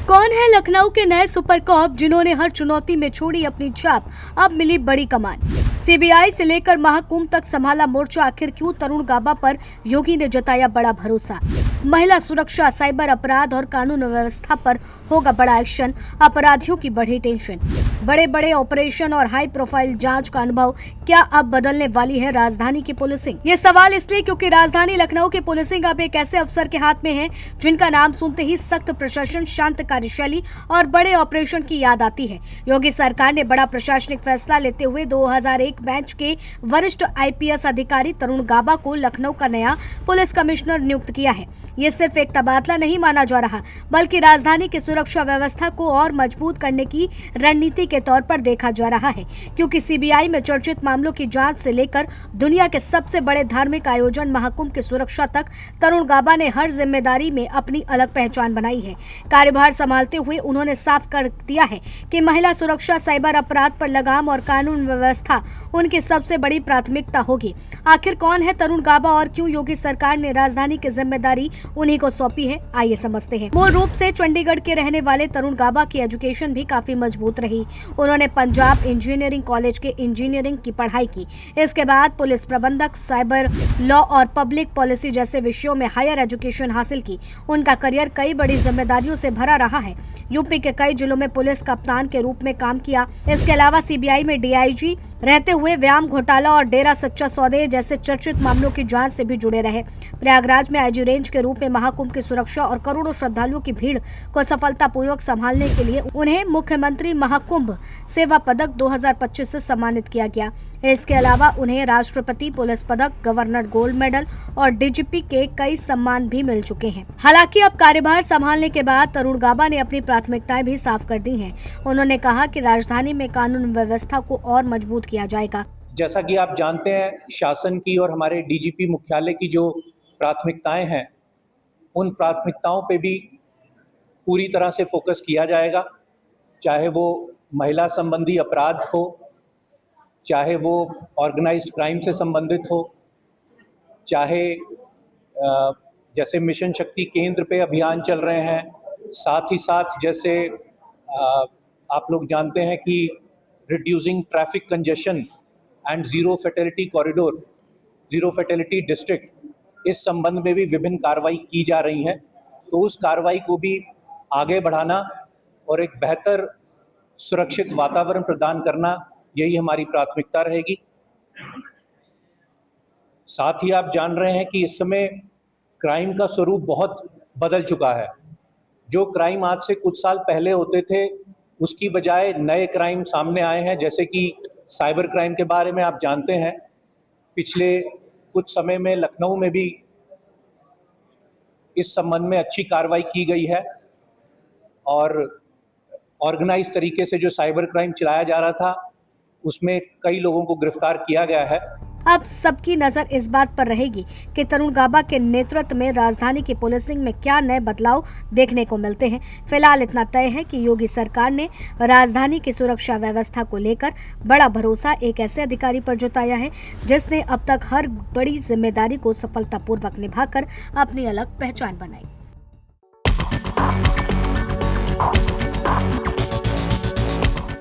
कौन है लखनऊ के नए सुपर कॉप जिन्होंने हर चुनौती में छोड़ी अपनी छाप, अब मिली बड़ी कमान। सीबीआई से लेकर महाकुंभ तक संभाला मोर्चा, आखिर क्यों तरुण गाबा पर योगी ने जताया बड़ा भरोसा। महिला सुरक्षा, साइबर अपराध और कानून व्यवस्था पर होगा बड़ा एक्शन, अपराधियों की बढ़ी टेंशन। बड़े बड़े ऑपरेशन और हाई प्रोफाइल जांच का अनुभव, क्या अब बदलने वाली है राजधानी की पुलिसिंग। ये सवाल इसलिए क्योंकि राजधानी लखनऊ की पुलिसिंग अब एक ऐसे अफसर के हाथ में है जिनका नाम सुनते ही सख्त प्रशासन, शांत कार्यशैली और बड़े ऑपरेशन की याद आती है। योगी सरकार ने बड़ा प्रशासनिक फैसला लेते हुए 2001 बैच के वरिष्ठ आईपीएस अधिकारी तरुण गाबा को लखनऊ का नया पुलिस कमिश्नर नियुक्त किया है। ये सिर्फ एक तबादला नहीं माना जा रहा, बल्कि राजधानी की सुरक्षा व्यवस्था को और मजबूत करने की रणनीति के तौर पर देखा जा रहा है, क्योंकि सीबीआई में चर्चित मामलों की जांच से लेकर दुनिया के सबसे बड़े धार्मिक आयोजन महाकुंभ की सुरक्षा तक तरुण गाबा ने हर जिम्मेदारी में अपनी अलग पहचान बनाई है। कार्यभार संभालते हुए उन्होंने साफ कर दिया है कि महिला सुरक्षा, साइबर अपराध पर लगाम और कानून व्यवस्था उनकी सबसे बड़ी प्राथमिकता होगी। आखिर कौन है तरुण गाबा और क्यों योगी सरकार ने राजधानी की जिम्मेदारी उन्हीं को सौंपी है, आइए समझते हैं। मूल रूप से चंडीगढ़ के रहने वाले तरुण गाबा की एजुकेशन भी काफी मजबूत रही। उन्होंने पंजाब इंजीनियरिंग कॉलेज के इंजीनियरिंग की पढ़ाई की। इसके बाद पुलिस प्रबंधक, साइबर लॉ और पब्लिक पॉलिसी जैसे विषयों में हायर एजुकेशन हासिल की। उनका करियर कई बड़ी जिम्मेदारियों से भरा रहा है। यूपी के कई जिलों में पुलिस कप्तान के रूप में काम किया। इसके अलावा सीबीआई में डीआईजी रहते हुए व्यायाम घोटाला और डेरा सच्चा सौदे जैसे चर्चित मामलों की जांच से भी जुड़े रहे। प्रयागराज में आईजी रेंज के रूप में महाकुंभ की सुरक्षा और करोड़ों श्रद्धालुओं की भीड़ को सफलतापूर्वक संभालने के लिए उन्हें मुख्यमंत्री महाकुंभ सेवा पदक 2025 से सम्मानित किया गया। इसके अलावा उन्हें राष्ट्रपति पुलिस पदक, गवर्नर गोल्ड मेडल और डीजीपी के कई सम्मान भी मिल चुके हैं। हालांकि अब कार्यभार संभालने के बाद तरुण गाबा ने अपनी प्राथमिकताएं भी साफ कर दी हैं। उन्होंने कहा कि राजधानी में कानून व्यवस्था को और मजबूत किया जाएगा। जैसा कि आप जानते हैं, शासन की और हमारे डीजीपी मुख्यालय की जो प्राथमिकताएं हैं, उन प्राथमिकताओं पे भी पूरी तरह से फोकस किया जाएगा। चाहे वो महिला संबंधी अपराध हो, चाहे वो ऑर्गेनाइज्ड क्राइम से संबंधित हो, चाहे जैसे मिशन शक्ति केंद्र पे अभियान चल रहे हैं, साथ ही साथ जैसे आप लोग जानते हैं कि reducing traffic congestion and zero fatality corridor, zero fatality district, इस संबंध में भी विभिन्न कार्रवाई की जा रही हैं। तो उस कार्रवाई को भी आगे बढ़ाना और एक बेहतर सुरक्षित वातावरण प्रदान करना, यही हमारी प्राथमिकता रहेगी। साथ ही आप जान रहे हैं कि इस समय क्राइम का स्वरूप बहुत बदल चुका है। जो क्राइम आज से कुछ साल पहले होते थे, उसकी बजाय नए क्राइम सामने आए हैं। जैसे कि साइबर क्राइम के बारे में आप जानते हैं, पिछले कुछ समय में लखनऊ में भी इस संबंध में अच्छी कार्रवाई की गई है और ऑर्गेनाइज तरीके से जो साइबर क्राइम चलाया जा रहा था, उसमें कई लोगों को गिरफ्तार किया गया है। अब सबकी नजर इस बात पर रहेगी कि तरुण गाबा के नेतृत्व में राजधानी की पुलिसिंग में क्या नए बदलाव देखने को मिलते हैं। फिलहाल इतना तय है कि योगी सरकार ने राजधानी की सुरक्षा व्यवस्था को लेकर बड़ा भरोसा एक ऐसे अधिकारी पर जताया है जिसने अब तक हर बड़ी जिम्मेदारी को सफलतापूर्वक निभाकर अपनी अलग पहचान बनाई।